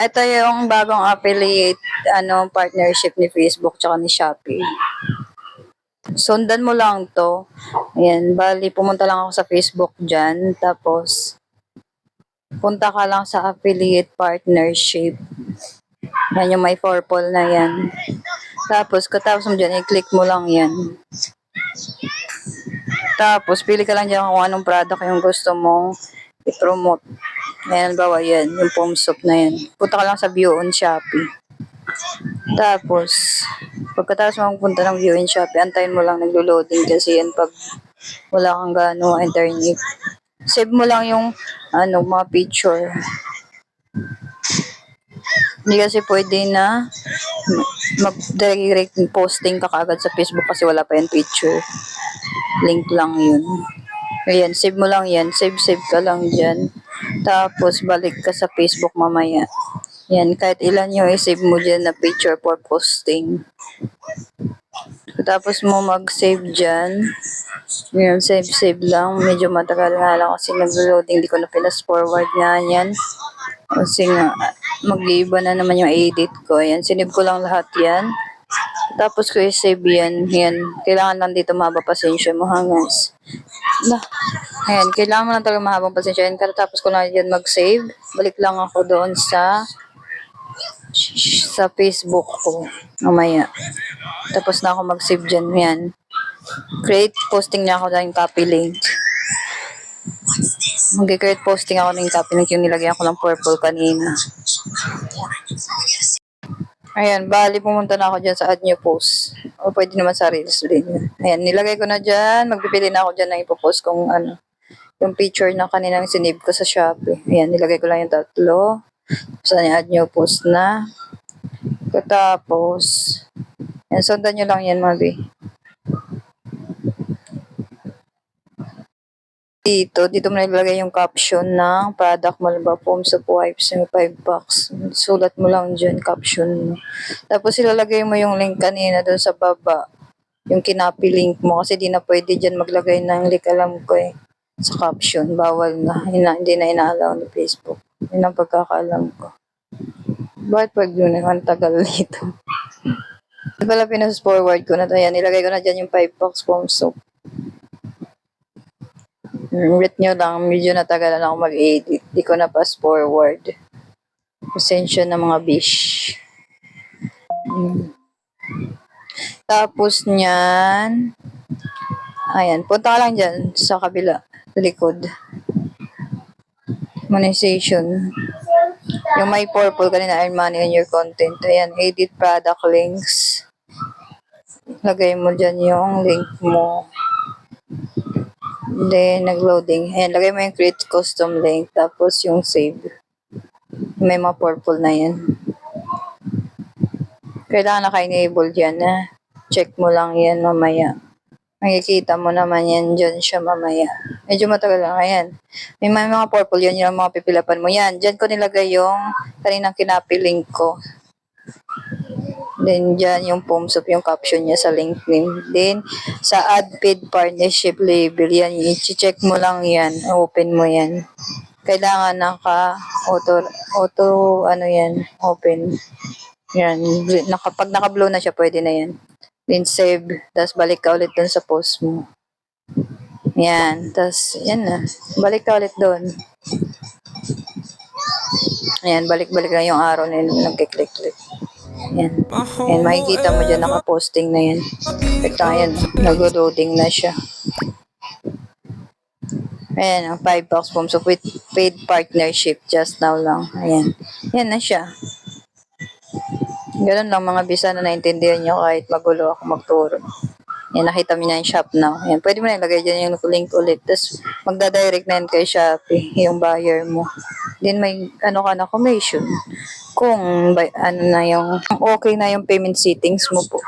Ito yung bagong affiliate partnership ni Facebook tsaka ni Shopee. Sundan mo lang to. Ayan, bali pumunta lang ako sa Facebook dyan. Tapos, punta ka lang sa affiliate partnership. Yan yung may purple na yan. Tapos, katapos mo dyan, i-click mo lang yan. Tapos, pili ka lang dyan kung anong product yung gusto mong i-promote. Ayan, bawa yan, yung foam soap na yan. Punta ka lang sa view on Shopee. Tapos, pagkatapos mo punta ng view on Shopee, antayin mo lang naglo-loading kasi yan pag wala kang gaano internet. Save mo lang yung mga picture. Hindi kasi pwede na mag-direct posting ka kaagad sa Facebook kasi wala pa yung picture. Link lang yun. Ayan, save mo lang yan. Save ka lang dyan. Tapos, balik ka sa Facebook mamaya. Yan, kahit ilan yung i-save mo dyan na picture for posting. Tapos mo mag-save dyan. Yan, save lang. Medyo matagal nga lang kasi nag-loading. Hindi ko na pinas-forward nga yan. Kasi nga, mag-iiba na naman yung edit ko. Yan, sinave ko lang lahat yan. Tapos ko i-save yan. Yan, kailangan lang dito mahaba pasensya mo hangas. Ayan, kailangan mo lang talaga mahabang pasensya. Yan, tapos ko lang yan mag-save. Balik lang ako doon sa Facebook ko. Mamaya. Tapos na ako mag-save dyan. Yan. Create posting niya ako ng copy link. Mag-create posting ako ng copy link yung nilagyan ko ng purple kanina. Ayan, bali pumunta na ako dyan sa add new post. O pwede naman sa reels din. Ayan, nilagay ko na dyan. Magpipili na ako dyan na ipopost kung yung picture na kaninang sinave ko sa Shopee. Ayan, nilagay ko lang yung 3. Saan yung add new post na. Katapos, ayan, sundan nyo lang yan, mabi. Dito mo nilagay yung caption ng product mo, ba, foam soap wipes, yung 5 packs. Sulat mo lang dyan, caption mo. Tapos ilalagay mo yung link kanina doon sa baba. Yung kinapi link mo, kasi di na pwede dyan maglagay ng link, alam ko sa caption. Bawal na. Hindi na inaalaw ni Facebook. Yun ang pagkakaalam ko. Bakit pag yun, ang tagal nito? Pala pinas-forward ko na to. Yan, nilagay ko na dyan yung 5 packs foam soap. Wait nyo lang, medyo natagalan ako mag-edit. Di ko na pass forward. Pasensya na mga bish. Tapos nyan, ayan, punta ka lang dyan sa kabila, sa likod. Monetization. Yung may purple kanina, earn money on your content. Ayan, edit product links. Lagay mo dyan yung link mo. Then, nag-loading. Ayan, lagay mo yung create custom link. Tapos yung save. May mga purple na yan. Kailangan naka-enable dyan na. Check mo lang yan mamaya. Makikita mo naman yan dyan siya mamaya. Medyo matagal lang. Ayan. May mga purple yan yung mga pipilapan mo. Yan. Dyan ko nilagay yung kaninang kinapi link ko. Then, dyan yung foam soap, yung caption niya sa link name. Then, sa add paid partnership label, yan, i-check mo lang yan. Open mo yan. Kailangan open. Yan. Pag naka-blue na siya, pwede na yan. Then, save. Tapos, balik ka ulit dun sa post mo. Yan. Tapos, yan na. Balik ka ulit dun. Ayan, balik-balik lang yung arrow na yun. Nagkiklik-klik. Yan. Yan, makikita mo dyan, nakaposting na yan. Ito, yan, nag-loading na siya. Ayan, 5 box foam soap with paid partnership just now lang. Ayan. Yan na siya. Ganun lang mga bisa na naintindihan nyo kahit magulo ako magturo. Yan, nakita mo na yung shop now. Ayan, pwede mo na ilagay dyan yung link ulit. Tapos, magda-direct na yun kay Shopee, yung buyer mo. Then, may, na, commission. Kung, okay na yung payment settings mo po.